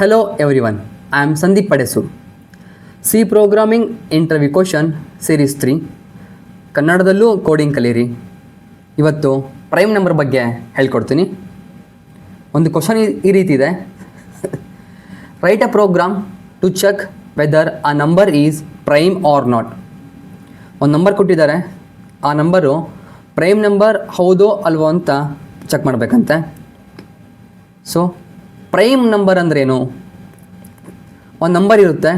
Hello everyone, I am Sandeep Padesu. C programming interview question series 3 ಕನ್ನಡದಲ್ಲೂ coding ಕಲೀರಿ. ಇವತ್ತು prime number ಬಗ್ಗೆ ಹೇಳ್ಕೊಡ್ತೀನಿ. ಒಂದು ಕ್ವಶನ್ ಈ ರೀತಿ ಇದೆ. Write a program to check whether a number is prime or not. ಒಂದು ನಂಬರ್ ಕೊಟ್ಟಿದ್ದಾರೆ, ಆ ನಂಬರು ಪ್ರೈಮ್ ನಂಬರ್ ಹೌದೋ ಅಲ್ವೋ ಅಂತ ಚೆಕ್ ಮಾಡಬೇಕಂತೆ. ಸೊ ಪ್ರೈಮ್ ನಂಬರ್ ಅಂದ್ರೇನು? ಒಂದು ನಂಬರ್ ಇರುತ್ತೆ,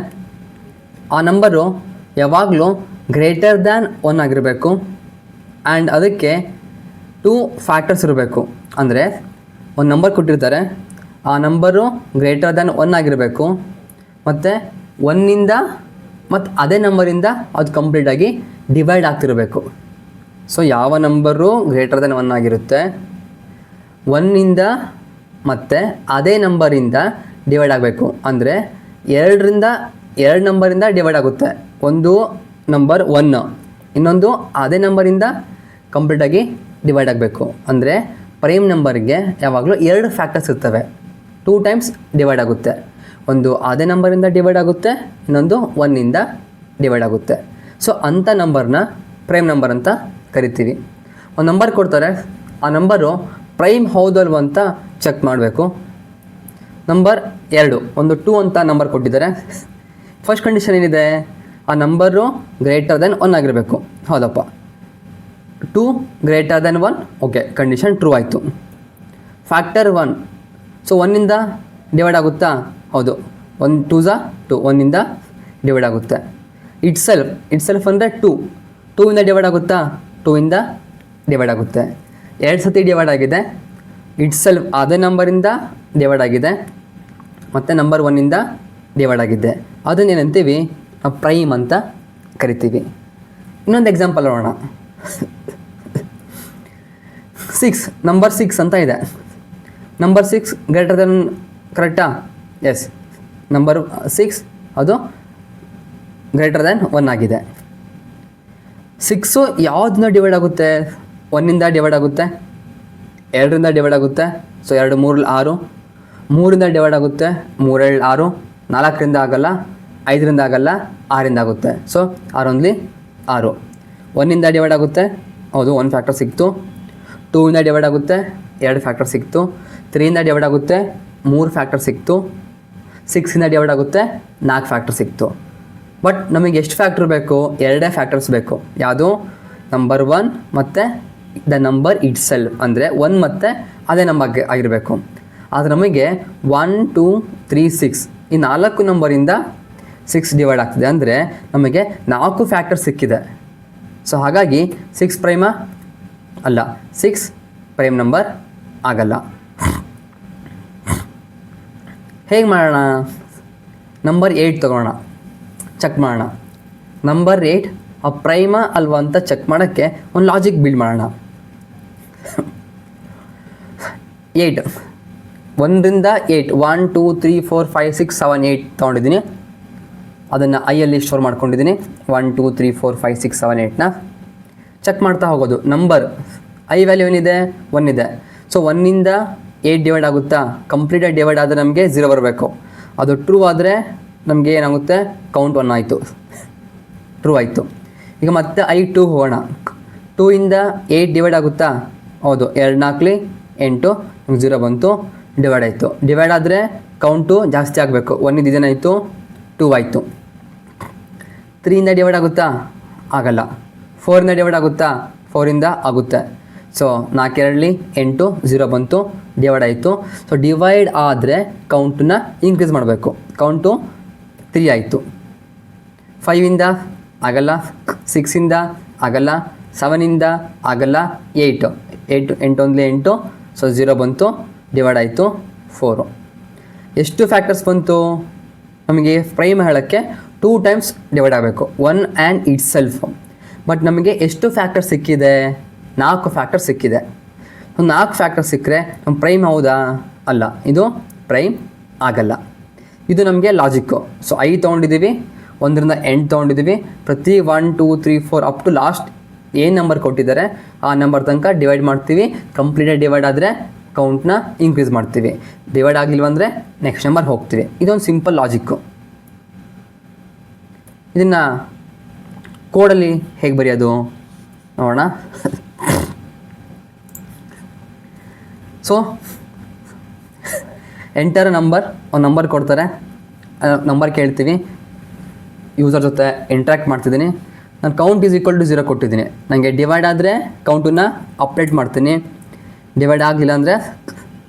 ಆ ನಂಬರು ಯಾವಾಗಲೂ ಗ್ರೇಟರ್ ದ್ಯಾನ್ 1 ಆಗಿರಬೇಕು ಆ್ಯಂಡ್ ಅದಕ್ಕೆ 2 ಫ್ಯಾಕ್ಟರ್ಸ್ ಇರಬೇಕು. ಅಂದರೆ ಒಂದು ನಂಬರ್ ಕೊಟ್ಟಿರ್ತಾರೆ, ಆ ನಂಬರು ಗ್ರೇಟರ್ ದ್ಯಾನ್ 1 ಆಗಿರಬೇಕು ಮತ್ತು 1ಇಂದ ಮತ್ತು ಅದೇ ನಂಬರಿಂದ ಅದು ಕಂಪ್ಲೀಟಾಗಿ ಡಿವೈಡ್ ಆಗ್ತಿರಬೇಕು. ಸೊ ಯಾವ ನಂಬರು ಗ್ರೇಟರ್ ದ್ಯಾನ್ 1 ಆಗಿರುತ್ತೆ, 1ಇಂದ ಮತ್ತು ಅದೇ ನಂಬರಿಂದ ಡಿವೈಡ್ ಆಗಬೇಕು. ಅಂದರೆ 2 ನಂಬರಿಂದ ಡಿವೈಡ್ ಆಗುತ್ತೆ. ಒಂದು ನಂಬರ್ 1, ಇನ್ನೊಂದು ಅದೇ ನಂಬರಿಂದ ಕಂಪ್ಲೀಟಾಗಿ ಡಿವೈಡ್ ಆಗಬೇಕು. ಅಂದರೆ ಪ್ರೈಮ್ ನಂಬರ್ಗೆ ಯಾವಾಗಲೂ 2 ಫ್ಯಾಕ್ಟರ್ಸ್ ಇರ್ತವೆ, 2 ಟೈಮ್ಸ್ ಡಿವೈಡ್ ಆಗುತ್ತೆ. ಒಂದು ಅದೇ ನಂಬರಿಂದ ಡಿವೈಡ್ ಆಗುತ್ತೆ, ಇನ್ನೊಂದು 1ಇಂದ ಡಿವೈಡ್ ಆಗುತ್ತೆ. ಸೊ ಅಂಥ ನಂಬರ್ನ ಪ್ರೈಮ್ ನಂಬರ್ ಅಂತ ಕರಿತೀವಿ. ಒಂದು ನಂಬರ್ ಕೊಡ್ತಾರೆ, ಆ ನಂಬರು ಪ್ರೈಮ್ ಹೌದಲ್ವ ಅಂತ ಚೆಕ್ ಮಾಡಬೇಕು. ನಂಬರ್ 2, ಒಂದು 2 ಅಂತ ನಂಬರ್ ಕೊಟ್ಟಿದ್ದಾರೆ. ಫಸ್ಟ್ ಕಂಡೀಷನ್ ಏನಿದೆ, ಆ ನಂಬರು ಗ್ರೇಟರ್ ದ್ಯಾನ್ 1 ಆಗಿರಬೇಕು. ಹೌದಪ್ಪ, 2 greater than 1, okay, condition true ಆಯಿತು. ಫ್ಯಾಕ್ಟರ್ 1, ಸೊ 1ಇಂದ ಡಿವೈಡ್ ಆಗುತ್ತಾ? ಹೌದು, 1 2 2, 1ಇಂದ ಡಿವೈಡ್ ಆಗುತ್ತೆ. ಇಟ್ ಸೆಲ್ಫ್ ಅಂದರೆ 2ಇಂದ ಡಿವೈಡ್ ಆಗುತ್ತಾ? 2ಇಂದ ಡಿವೈಡ್ ಆಗುತ್ತೆ. 2 ಸತಿ ಡಿವೈಡ್ ಆಗಿದೆ. ಇಟ್ ಸೆಲ್ಫ್ ಅದೇ ನಂಬರಿಂದ ಡಿವೈಡ್ ಆಗಿದೆ ಮತ್ತು ನಂಬರ್ 1ಇಂದ ಡಿವೈಡ್ ಆಗಿದೆ. ಅದನ್ನೇನಂತೀವಿ? ನಾವು ಪ್ರೈಮ್ ಅಂತ ಕರಿತೀವಿ. ಇನ್ನೊಂದು ಎಕ್ಸಾಂಪಲ್ ನೋಡೋಣ. 6, ನಂಬರ್ 6 ಅಂತ ಇದೆ. ನಂಬರ್ 6 ಗ್ರೇಟರ್ ದೆನ್, ಕರೆಕ್ಟಾ? ಎಸ್, ನಂಬರ್ 6 ಅದು ಗ್ರೇಟರ್ ದೆನ್ 1 ಆಗಿದೆ. 6 ಯಾವುದನ್ನ ಡಿವೈಡ್ ಆಗುತ್ತೆ? 1ಇಂದ ಡಿವೈಡ್ ಆಗುತ್ತೆ, 2ರಿಂದ ಡಿವೈಡ್ ಆಗುತ್ತೆ. ಸೊ 2 3 6, 3ಇಂದ ಡಿವೈಡ್ ಆಗುತ್ತೆ, 3 2 6, 4ರಿಂದ ಆಗಲ್ಲ, 5ರಿಂದ ಆಗಲ್ಲ, 6ಇಂದ ಆಗುತ್ತೆ. ಸೊ 6 1 6. 1ಇಂದ ಡಿವೈಡ್ ಆಗುತ್ತೆ, ಹೌದು, 1 ಫ್ಯಾಕ್ಟರ್ ಸಿಕ್ತು. 2ಇಂದ ಡಿವೈಡ್ ಆಗುತ್ತೆ, 2 ಫ್ಯಾಕ್ಟರ್ ಸಿಕ್ತು. 3ಇಂದ ಡಿವೈಡ್ ಆಗುತ್ತೆ, 3 ಫ್ಯಾಕ್ಟರ್ ಸಿಕ್ತು. 6ಇಂದ ಡಿವೈಡ್ ಆಗುತ್ತೆ, 4 ಫ್ಯಾಕ್ಟರ್ ಸಿಕ್ತು. ಬಟ್ ನಮಗೆ ಎಷ್ಟು ಫ್ಯಾಕ್ಟರ್ ಬೇಕು? 2 ಫ್ಯಾಕ್ಟರ್ಸ್ ಬೇಕು. ಯಾವುದು? ನಂಬರ್ 1 ಮತ್ತು ದ ನಂಬರ್ ಇಟ್ ಸೆಲ್ಫ್, ಅಂದರೆ 1 ಮತ್ತು ಅದೇ ನಂಬರ್ ಆಗಿರಬೇಕು. ಆದರೆ ನಮಗೆ 1 2 3 6 ಈ 4 ನಂಬರಿಂದ 6 ಡಿವೈಡ್ ಆಗ್ತಿದೆ. ಅಂದರೆ ನಮಗೆ 4 ಫ್ಯಾಕ್ಟರ್ ಸಿಕ್ಕಿದೆ. ಸೊ ಹಾಗಾಗಿ 6 ಪ್ರೈಮಾ? ಅಲ್ಲ, 6 ಪ್ರೈಮ್ ನಂಬರ್ ಆಗಲ್ಲ. ಹೇಗೆ ಮಾಡೋಣ? ನಂಬರ್ 8 ತೊಗೊಳ್ಳೋಣ, ಚೆಕ್ ಮಾಡೋಣ. ನಂಬರ್ 8 ಆ ಪ್ರೈಮಾ ಅಲ್ವಾ ಅಂತ ಚೆಕ್ ಮಾಡೋಕ್ಕೆ ಒಂದು ಲಾಜಿಕ್ ಬಿಲ್ಡ್ ಮಾಡೋಣ. 8, 1ರಿಂದ 8, 1 2 3 4 5 6 7 8 ತೊಗೊಂಡಿದ್ದೀನಿ. ಅದನ್ನು ಐಯಲ್ಲಿ ಸ್ಟೋರ್ ಮಾಡ್ಕೊಂಡಿದ್ದೀನಿ. 1 2 3 4 5 6 7 8ನ ಚೆಕ್ ಮಾಡ್ತಾ ಹೋಗೋದು. ನಂಬರ್ ಐ ವ್ಯಾಲ್ಯೂ ಏನಿದೆ? 1 ಇದೆ. ಸೊ 1ಇಂದ 8 ಡಿವೈಡ್ ಆಗುತ್ತಾ? ಕಂಪ್ಲೀಟಾಗಿ ಡಿವೈಡ್ ಆದರೆ ನಮಗೆ 0 ಬರಬೇಕು. ಅದು ಟ್ರೂ ಆದರೆ ನಮಗೆ ಏನಾಗುತ್ತೆ? ಕೌಂಟ್ 1 ಆಯಿತು, ಟ್ರೂ ಆಯಿತು. ಈಗ ಮತ್ತೆ 2 ಹೋಗೋಣ. 2ಇಂದ 8 ಡಿವೈಡ್ ಆಗುತ್ತಾ? ಹೌದು, 2 4 8, ನಮ್ಗೆ 0 ಬಂತು, ಡಿವೈಡ್ ಆಯಿತು. ಡಿವೈಡ್ ಆದರೆ ಕೌಂಟು ಜಾಸ್ತಿ ಆಗಬೇಕು. 1ಇಂದ ಇದೇನಾಯಿತು? 2 ಆಯಿತು. 3ಇಂದ ಡಿವೈಡ್ ಆಗುತ್ತಾ? ಆಗಲ್ಲ. 4ಇಂದ ಡಿವೈಡ್ ಆಗುತ್ತಾ? 4ಇಂದ ಆಗುತ್ತೆ. ಸೊ 4 2 8, 0 ಬಂತು, ಡಿವೈಡ್ ಆಯಿತು. ಸೊ ಡಿವೈಡ್ ಆದರೆ ಕೌಂಟನ್ನ ಇನ್ಕ್ರೀಸ್ ಮಾಡಬೇಕು. ಕೌಂಟು 3 ಆಯಿತು. 5ಇಂದ ಆಗಲ್ಲ, 6ಇಂದ ಆಗಲ್ಲ, 7ಇಂದ ಆಗಲ್ಲ, 8 8 1 8, ಸೊ 0 ಬಂತು, ಡಿವೈಡ್ ಆಯಿತು, 4. ಎಷ್ಟು ಫ್ಯಾಕ್ಟರ್ಸ್ ಬಂತು? ನಮಗೆ ಪ್ರೈಮ್ ಹೇಳೋಕ್ಕೆ 2 ಟೈಮ್ಸ್ ಡಿವೈಡ್ ಆಗಬೇಕು, 1 ಆ್ಯಂಡ್ ಇಟ್ ಸೆಲ್ಫ್. ಬಟ್ ನಮಗೆ ಎಷ್ಟು ಫ್ಯಾಕ್ಟರ್ ಸಿಕ್ಕಿದೆ? 4 ಫ್ಯಾಕ್ಟರ್ ಸಿಕ್ಕಿದೆ. 4 ಫ್ಯಾಕ್ಟರ್ ಸಿಕ್ಕರೆ ನಮ್ಮ ಪ್ರೈಮ್ ಹೌದಾ? ಅಲ್ಲ, ಇದು ಪ್ರೈಮ್ ಆಗಲ್ಲ. ಇದು ನಮಗೆ ಲಾಜಿಕ್ಕು. ಸೊ 5 ತೊಗೊಂಡಿದ್ದೀವಿ, 1ರಿಂದ 8 ತೊಗೊಂಡಿದ್ದೀವಿ. ಪ್ರತಿ 1 2 3 4 ಅಪ್ ಟು ಲಾಸ್ಟ್ ಏನು ನಂಬರ್ ಕೊಟ್ಟಿದ್ದಾರೆ ಆ ನಂಬರ್ ತನಕ ಡಿವೈಡ್ ಮಾಡ್ತೀವಿ. ಕಂಪ್ಲೀಟಾಗಿ ಡಿವೈಡ್ ಆದರೆ ಕೌಂಟ್ನ ಇನ್ಕ್ರೀಸ್ ಮಾಡ್ತೀವಿ. ಡಿವೈಡ್ ಆಗಲಿಲ್ವಂದರೆ ನೆಕ್ಸ್ಟ್ ನಂಬರ್ ಹೋಗ್ತೀವಿ. ಇದೊಂದು ಸಿಂಪಲ್ ಲಾಜಿಕ್ಕು. ಇದನ್ನು ಕೋಡಲ್ಲಿ ಹೇಗೆ ಬರೆಯೋದು ನೋಡೋಣ. ಸೊ ಎಂಟರ್ ನಂಬರ್, ಒಂದು ನಂಬರ್ ಕೊಡ್ತಾರೆ, ನಂಬರ್ ಕೇಳ್ತೀವಿ, ಯೂಸರ್ ಜೊತೆ ಇಂಟ್ರ್ಯಾಕ್ಟ್ ಮಾಡ್ತಿದ್ದೀನಿ. ನಾನು ಕೌಂಟ್ ಈಸ್ ಈಕ್ವಲ್ ಟು 0 ಕೊಟ್ಟಿದ್ದೀನಿ. ನನಗೆ ಡಿವೈಡ್ ಆದರೆ ಕೌಂಟನ್ನು ಅಪ್ಡೇಟ್ ಮಾಡ್ತೀನಿ, ಡಿವೈಡ್ ಆಗಲಿಲ್ಲ ಅಂದರೆ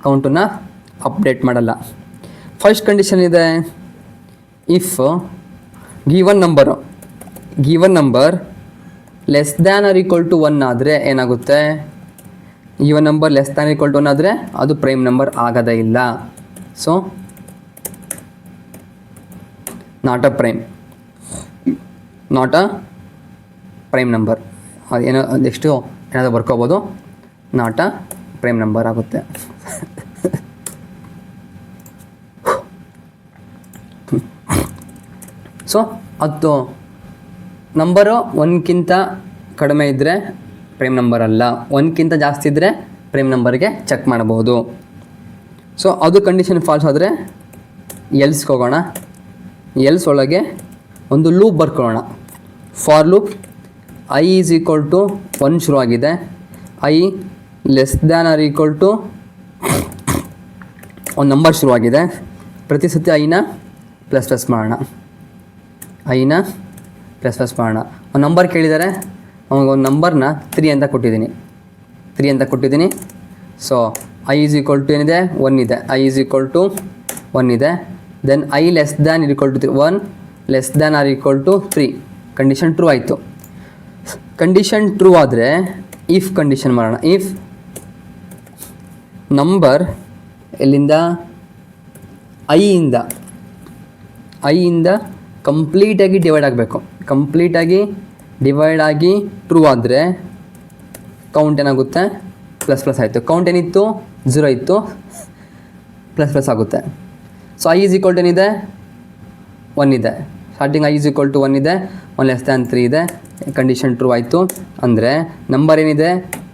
ಕೌಂಟನ್ನು ಅಪ್ಡೇಟ್ ಮಾಡಲ್ಲ. ಫಸ್ಟ್ ಕಂಡೀಷನ್ ಇದೆ, if given number less than or equal to 1 ಆದರೆ ಏನಾಗುತ್ತೆ, given number less than equal to 1 ಆದರೆ ಅದು ಪ್ರೈಮ್ ನಂಬರ್ ಆಗೋದೇ ಇಲ್ಲ. So not a prime number. ಏನೋ ನೆಕ್ಸ್ಟು ಏನಾದರೂ ಬರ್ಕೋಬೋದು, ನಾಟ್ ಅ ಪ್ರೈಮ್ ನಂಬರ್ ಆಗುತ್ತೆ. ಸೊ ಅದು ನಂಬರು 1ಕ್ಕಿಂತ ಕಡಿಮೆ ಇದ್ದರೆ ಪ್ರೈಮ್ ನಂಬರ್ ಅಲ್ಲ, 1ಕ್ಕಿಂತ ಜಾಸ್ತಿ ಇದ್ದರೆ ಪ್ರೈಮ್ ನಂಬರ್ಗೆ ಚೆಕ್ ಮಾಡಬಹುದು. ಸೊ ಅದು ಕಂಡೀಷನ್ ಫಾಲ್ಸ್ ಆದರೆ ಎಲ್ಸ್ಗೆ ಹೋಗೋಣ. ಎಲ್ಸ್ ಒಳಗೆ ಒಂದು ಲೂಪ್ ಬರ್ಕೊಳ್ಳೋಣ. For loop I is equal to 1 ಶುರುವಾಗಿದೆ, I less than or equal to ಒಂದು ನಂಬರ್ ಶುರುವಾಗಿದೆ. ಪ್ರತಿ ಸತಿ ಐನ ಪ್ಲಸ್ ಮಾಡೋಣ, ಒಂದು ನಂಬರ್ ಕೇಳಿದ್ದಾರೆ, ಒಂದು ನಂಬರ್ನ 3 ಅಂತ ಕೊಟ್ಟಿದ್ದೀನಿ. So I is equal to ಏನಿದೆ, 1 ಇದೆ, ಐ ಈಸ್ ಈಕ್ವಲ್ ಟು 1 ಇದೆ. Then I less than equal to 1 less than or equal to 3. Condition true ಆಯಿತು. ಕಂಡೀಷನ್ ಟ್ರೂ ಆದರೆ ಇಫ್ ಕಂಡೀಷನ್ ಮಾಡೋಣ. ಇಫ್ ನಂಬರ್ ಎಲ್ಲಿಂದ ಐಯಿಂದ ಕಂಪ್ಲೀಟಾಗಿ ಡಿವೈಡ್ ಆಗಿ ಟ್ರೂ ಆದರೆ ಕೌಂಟ್ ಏನಾಗುತ್ತೆ, ಪ್ಲಸ್ ಆಯಿತು. ಕೌಂಟ್ ಏನಿತ್ತು, 0 ಇತ್ತು, ಪ್ಲಸ್ ಆಗುತ್ತೆ. So I is equal to ಏನಿದೆ, 1 ಇದೆ. Starting I is equal to 1 ಇದೆ, 1 ಲೆಸ್ ದ್ಯಾನ್ 3 ಇದೆ. ಕಂಡೀಷನ್ ಟ್ರೂ ಆಯಿತು. ಅಂದರೆ ನಂಬರ್ ಏನಿದೆ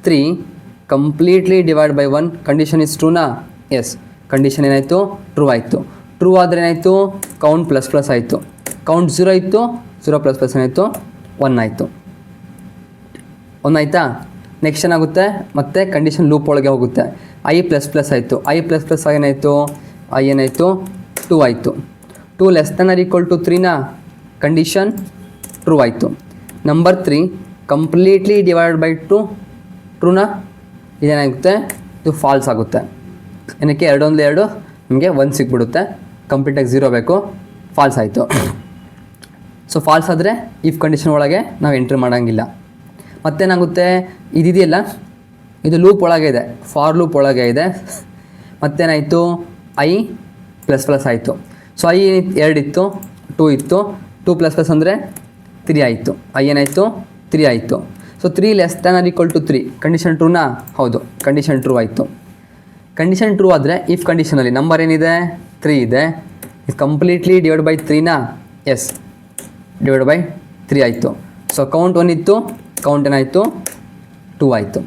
3 completely divide by 1. Condition is ಟ್ರೂನಾ? ಎಸ್. ಕಂಡೀಷನ್ ಏನಾಯಿತು, ಟ್ರೂ ಆಯಿತು. ಟ್ರೂ ಆದರೆ ಏನಾಯಿತು, ಕೌಂಟ್ ಪ್ಲಸ್ ಆಯಿತು. ಕೌಂಟ್ 0 ಇತ್ತು, 0 ಪ್ಲಸ್ ಏನಾಯಿತು, 1 ಆಯಿತು. 1 ಆಯಿತಾ? ನೆಕ್ಸ್ಟ್ ಏನಾಗುತ್ತೆ, ಮತ್ತೆ ಕಂಡೀಷನ್ ಲೂಪ್ ಒಳಗೆ ಹೋಗುತ್ತೆ. ಐ ಪ್ಲಸ್ ಆಯಿತು. ಐ ಪ್ಲಸ್ ಏನಾಯಿತು, ಐ ಏನಾಯಿತು, 2 ಆಯಿತು. 2 less than or equal to 3ನಾ? ಕಂಡೀಷನ್ ಟ್ರೂ ಆಯಿತು. ನಂಬರ್ 3 ಕಂಪ್ಲೀಟ್ಲಿ ಡಿವೈಡ್ ಬೈ 2 ಟ್ರೂನಾ? ಇದೇನಾಗುತ್ತೆ, ಇದು ಫಾಲ್ಸ್ ಆಗುತ್ತೆ. ಏನಕ್ಕೆ, 2 1 2 ನಿಮಗೆ 1 ಸಿಕ್ಬಿಡುತ್ತೆ. ಕಂಪ್ಲೀಟಾಗಿ 0 ಬೇಕು, ಫಾಲ್ಸ್ ಆಯಿತು. ಸೊ ಫಾಲ್ಸ್ ಆದರೆ ಇಫ್ ಕಂಡೀಷನ್ ಒಳಗೆ ನಾವು ಎಂಟ್ರಿ ಮಾಡೋಂಗಿಲ್ಲ. ಮತ್ತೇನಾಗುತ್ತೆ, ಇದೆಯಲ್ಲ, ಇದು ಲೂಪ್ ಒಳಗೆ ಇದೆ, ಫಾರ್ ಲೂಪ್ ಒಳಗೆ ಇದೆ. ಮತ್ತೇನಾಯಿತು, ಐ ಪ್ಲಸ್ ಆಯಿತು. ಸೊ ಐ 2 ಇತ್ತು, 2 ಇತ್ತು, 2 ಪ್ಲಸ್ ಅಂದರೆ 3 ಆಯಿತು. ಐ ಏನಾಯಿತು, 3 ಆಯಿತು. So 3 less than or equal to 3. Condition ಟ್ರೂನಾ? ಹೌದು, ಕಂಡೀಷನ್ ಟ್ರೂ ಆಯಿತು. ಕಂಡೀಷನ್ ಟ್ರೂ ಆದರೆ ಇಫ್ ಕಂಡೀಷನಲ್ಲಿ ನಂಬರ್ ಏನಿದೆ, 3 ಇದೆ, ಇದು ಕಂಪ್ಲೀಟ್ಲಿ ಡಿವೈಡ್ ಬೈ 3ನಾ? ಎಸ್, ಡಿವೈಡ್ ಬೈ 3 ಆಯಿತು. ಸೊ ಕೌಂಟ್ 1 ಇತ್ತು, ಕೌಂಟ್ ಏನಾಯಿತು, 2 ಆಯಿತು.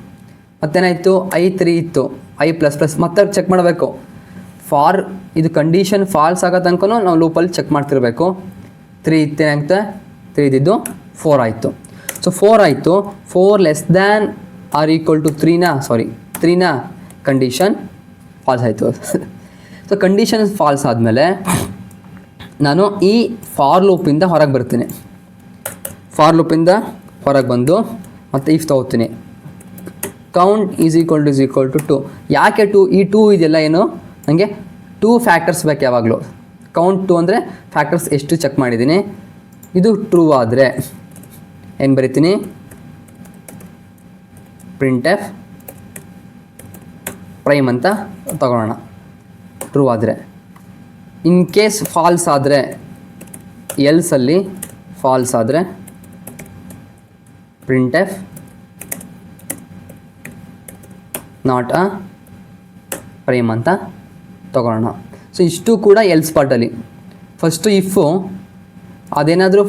ಮತ್ತೇನಾಯಿತು, ಐ 3 ಇತ್ತು, ಐ ಪ್ಲಸ್ ಮತ್ತೆ ಚೆಕ್ ಮಾಡಬೇಕು. ಫಾರ್ ಇದು ಕಂಡೀಷನ್ ಫಾಲ್ಸ್ ಆಗೋ ತನಕ ನಾವು ಲೂಪಲ್ಲಿ ಚೆಕ್ ಮಾಡ್ತಿರಬೇಕು. 3 ಇತ್ತೇನಾಗುತ್ತೆ, 3 ಇದ್ದಿದ್ದು 4 ಆಯಿತು. ಸೊ 4 ಆಯಿತು. 4 less than or equal to 3ನಾ? ಕಂಡೀಷನ್ ಫಾಲ್ಸ್ ಆಯಿತು. ಸೊ ಕಂಡೀಷನ್ ಫಾಲ್ಸ್ ಆದಮೇಲೆ ನಾನು ಈ ಫಾರ್ ಲೂಪಿಂದ ಹೊರಗೆ ಬರ್ತೀನಿ. ಫಾರ್ ಲೂಪಿಂದ ಹೊರಗೆ ಬಂದು ಮತ್ತು ಇಫ್ ತೊಗೋತೀನಿ. Count is equal to 2. ಯಾಕೆ 2? ಈ 2 ಇದೆಲ್ಲ ಏನು, ನನಗೆ 2 ಫ್ಯಾಕ್ಟರ್ಸ್ ಬೇಕು ಯಾವಾಗಲೂ. ಕೌಂಟ್ 2 ಅಂದರೆ ಫ್ಯಾಕ್ಟರ್ಸ್ ಎಷ್ಟು ಚೆಕ್ ಮಾಡಿದ್ದೀನಿ. ಇದು ಟ್ರೂ ಆದರೆ ಏನು ಬರಿತೀನಿ, ಪ್ರಿಂಟ್ಎಫ್ ಪ್ರೈಮ್ ಅಂತ ತಗೊಳ್ಳೋಣ. ಟ್ರೂ ಆದರೆ. ಇನ್ ಕೇಸ್ ಫಾಲ್ಸ್ ಆದರೆ, ಎಲ್ಸಲ್ಲಿ ಫಾಲ್ಸ್ ಆದರೆ ಪ್ರಿಂಟ್ಎಫ್ ನಾಟ್ ಅ ಪ್ರೈಮ್ ಅಂತ ತಗೊಳ್ಳೋಣ. ಸೊ ಇಷ್ಟು ಕೂಡ ಎಲ್ಸ್ ಪಾರ್ಟಲ್ಲಿ. ಫಸ್ಟು ಇಫು ಅದೇನಾದರೂ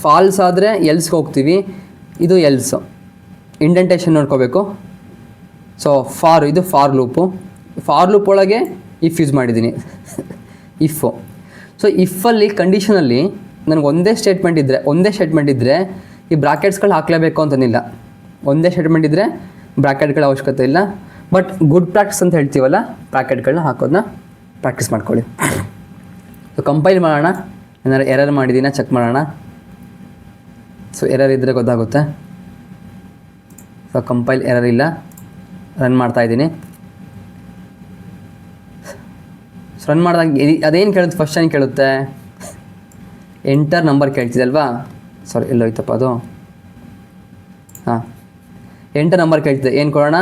ಫಾಲ್ಸ್ ಆದರೆ ಎಲ್ಸ್ಗೆ ಹೋಗ್ತೀವಿ. ಇದು ಎಲ್ಸು, ಇಂಡೆಂಟೇಷನ್ ನೋಡ್ಕೋಬೇಕು. ಸೊ ಇದು ಫಾರ್ ಲೂಪು. ಫಾರ್ ಲೂಪ್ ಒಳಗೆ ಇಫ್ ಯೂಸ್ ಮಾಡಿದ್ದೀನಿ ಇಫು. ಸೊ ಇಫಲ್ಲಿ ಕಂಡೀಷನಲ್ಲಿ ನನಗೆ ಒಂದೇ ಸ್ಟೇಟ್ಮೆಂಟ್ ಇದ್ದರೆ ಈ ಬ್ರಾಕೆಟ್ಸ್ಗಳು ಹಾಕಲೇಬೇಕು ಅಂತನಿಲ್ಲ. ಒಂದೇ ಸ್ಟೇಟ್ಮೆಂಟ್ ಇದ್ದರೆ ಬ್ರಾಕೆಟ್ಗಳ ಅವಶ್ಯಕತೆ ಇಲ್ಲ. ಬಟ್ ಗುಡ್ ಪ್ರಾಕ್ಟೀಸ್ ಅಂತ ಹೇಳ್ತೀವಲ್ಲ, ಬ್ರಾಕೆಟ್ಗಳನ್ನ ಹಾಕೋದನ್ನ ಪ್ರಾಕ್ಟೀಸ್ ಮಾಡ್ಕೊಳ್ಳಿ. ಸೊ ಕಂಪೈಲ್ ಮಾಡೋಣ, ಏನಾದ್ರು ಎರರ್ ಮಾಡಿದ್ದೀನ ಚೆಕ್ ಮಾಡೋಣ. ಸೊ ಎರರ್ ಇದ್ದರೆ ಗೊತ್ತಾಗುತ್ತೆ. ಸೊ ಕಂಪೈಲ್ ಎರರ್ ಇಲ್ಲ, ರನ್ ಮಾಡ್ತಾಯಿದ್ದೀನಿ. ಸೊ ರನ್ ಮಾಡಿದಾಗ ಅದೇನು ಕೇಳುತ್ತೆ, ಫಸ್ಟ್ ಏನು ಕೇಳುತ್ತೆ, ಎಂಟರ್ ನಂಬರ್ ಕೇಳ್ತಿದೆ ಅಲ್ವಾ. ಸಾರಿ ಎಲ್ಲೋಯ್ತಪ್ಪ ಅದು. ಹಾಂ, ಎಂಟರ್ ನಂಬರ್ ಕೇಳ್ತಿದೆ. ಏನು ಕೊಡೋಣ,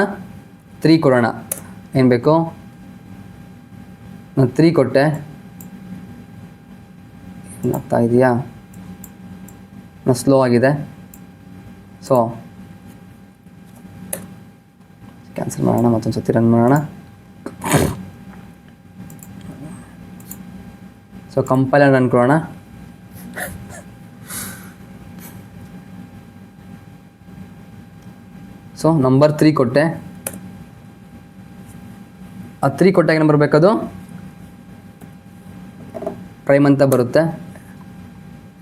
3 ಕೊಡೋಣ. ಏನು ಬೇಕು, ನಾನು 3 ಕೊಟ್ಟೆ. ಏನಾಗ್ತಾ ಇದೆಯಾ, ನಾನು ಸ್ಲೋ ಆಗಿದೆ. ಸೊ ಕ್ಯಾನ್ಸಲ್ ಮಾಡೋಣ, ಮತ್ತೊಂದು ಸತಿ ರನ್ ಮಾಡೋಣ. ಸೊ ಕಂಪೈಲ್ ರನ್ ಕೊಡೋಣ. ಸೊ ನಂಬರ್ 3 ಕೊಟ್ಟೆ. ಆ 3 ಕೊಟ್ಟಾಗ ಏನು ಬರಬೇಕದು, ಪ್ರೈಮ್ ಅಂತ ಬರುತ್ತೆ.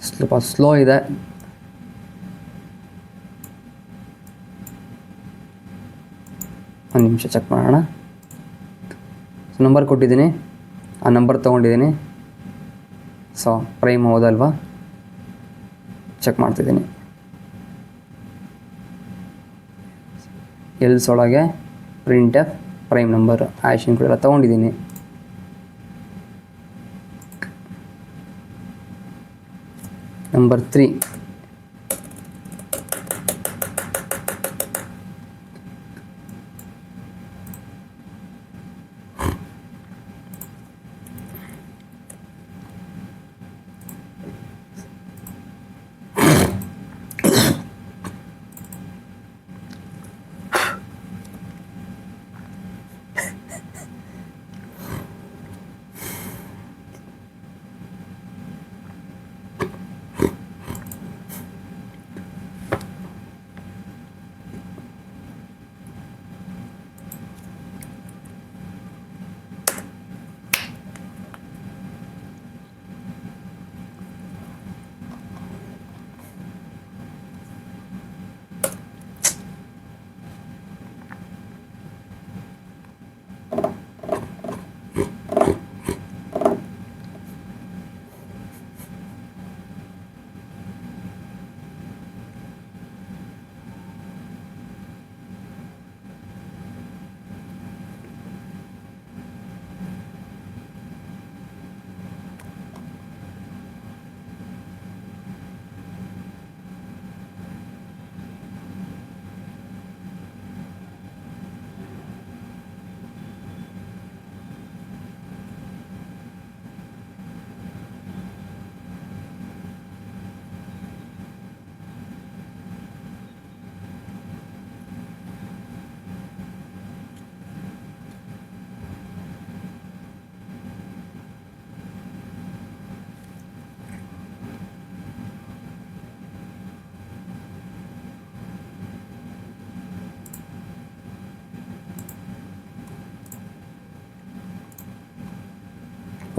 ಸ್ವಲ್ಪ ಸ್ಲೋ ಇದೆ. ಒಂದು ನಿಮಿಷ ಚೆಕ್ ಮಾಡೋಣ. ಸೊ ನಂಬರ್ ಕೊಟ್ಟಿದ್ದೀನಿ, ಆ ನಂಬರ್ ತೊಗೊಂಡಿದ್ದೀನಿ. ಸೊ ಪ್ರೈಮ್ ಹೌದಲ್ವಾ ಚೆಕ್ ಮಾಡ್ತಿದ್ದೀನಿ. ಎಲ್ಸ್ ಒಳಗೆ ಪ್ರಿಂಟ್ ಎಫ್ ಪ್ರೈಮ್ ನಂಬರ್ ಆ್ಯಶಿನ್ ಕೂಡ ಎಲ್ಲ ತೊಗೊಂಡಿದ್ದೀನಿ. Number 3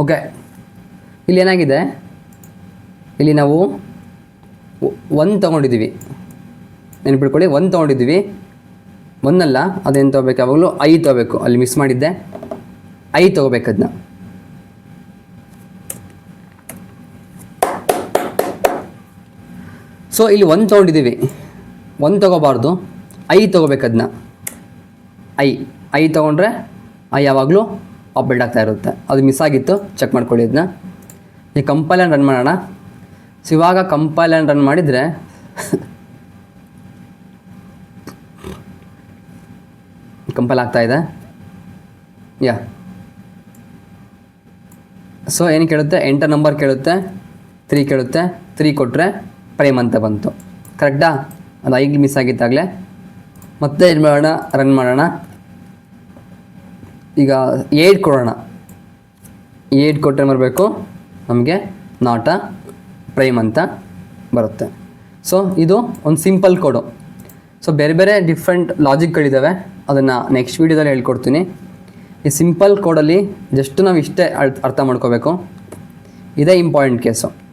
okay. ಇಲ್ಲಿ ಏನಾಗಿದೆ, ಇಲ್ಲಿ ನಾವು 1 ತೊಗೊಂಡಿದ್ದೀವಿ, ನೆನಪಿಟ್ಕೊಳ್ಳಿ. 1 ತೊಗೊಂಡಿದ್ದೀವಿ, 1 ಅಲ್ಲ, ಅದೇನು ತೊಗೋಬೇಕು, ಯಾವಾಗಲೂ 5 ತೊಗೋಬೇಕು. ಅಲ್ಲಿ ಮಿಸ್ ಮಾಡಿದ್ದೆ, 5 ತೊಗೋಬೇಕು ಅದನ್ನ. ಸೊ ಇಲ್ಲಿ 1 ತೊಗೊಂಡಿದ್ದೀವಿ, 1 ತೊಗೋಬಾರ್ದು, 5 ತೊಗೋಬೇಕು ಅದನ್ನ. 5 ತೊಗೊಂಡ್ರೆ ಯಾವಾಗಲೂ ಅಪ್ಡೇಟ್ ಆಗ್ತಾ ಇರುತ್ತೆ. ಅದು ಮಿಸ್ ಆಗಿತ್ತು, ಚೆಕ್ ಮಾಡ್ಕೊಳ್ಳಿ ಅದನ್ನ. ಈ ಕಂಪೈಲ್ ಆ್ಯಂಡ್ ರನ್ ಮಾಡೋಣ. ಸೊ ಇವಾಗ ಕಂಪೈಲ್ ಆ್ಯಂಡ್ ರನ್ ಮಾಡಿದರೆ ಕಂಪೈಲ್ ಆಗ್ತಾ ಇದೆ. ಸೊ ಏನು ಕೇಳುತ್ತೆ, ಎಂಟರ್ ನಂಬರ್ ಕೇಳುತ್ತೆ, 3 ಕೇಳುತ್ತೆ. 3 ಕೊಟ್ಟರೆ ಪ್ರೈಮ್ ಅಂತ ಬಂತು. ಕರೆಕ್ಟಾ? ಅದು 5 ಮಿಸ್ ಆಗಿತ್ತಾಗಲೇ. ಮತ್ತೆ ಏನು ಮಾಡೋಣ, ರನ್ ಮಾಡೋಣ. ಈಗ 8 ಕೊಡೋಣ. 8 ಕೊಟ್ಟರೆ ಬರಬೇಕು ನಮಗೆ ನಾಟ್ ಪ್ರೈಮ್ ಅಂತ ಬರುತ್ತೆ. ಸೊ ಇದು ಒಂದು ಸಿಂಪಲ್ ಕೋಡು. ಸೊ ಬೇರೆ ಬೇರೆ ಡಿಫ್ರೆಂಟ್ ಲಾಜಿಕ್ಗಳಿದ್ದಾವೆ, ಅದನ್ನು ನೆಕ್ಸ್ಟ್ ವೀಡಿಯೋದಲ್ಲಿ ಹೇಳ್ಕೊಡ್ತೀನಿ. ಈ ಸಿಂಪಲ್ ಕೋಡಲ್ಲಿ ಜಸ್ಟ್ ನಾವು ಇಷ್ಟೇ ಅರ್ಥ ಮಾಡ್ಕೋಬೇಕು. ಇದೇ ಇಂಪಾರ್ಟೆಂಟ್ ಕೇಸು.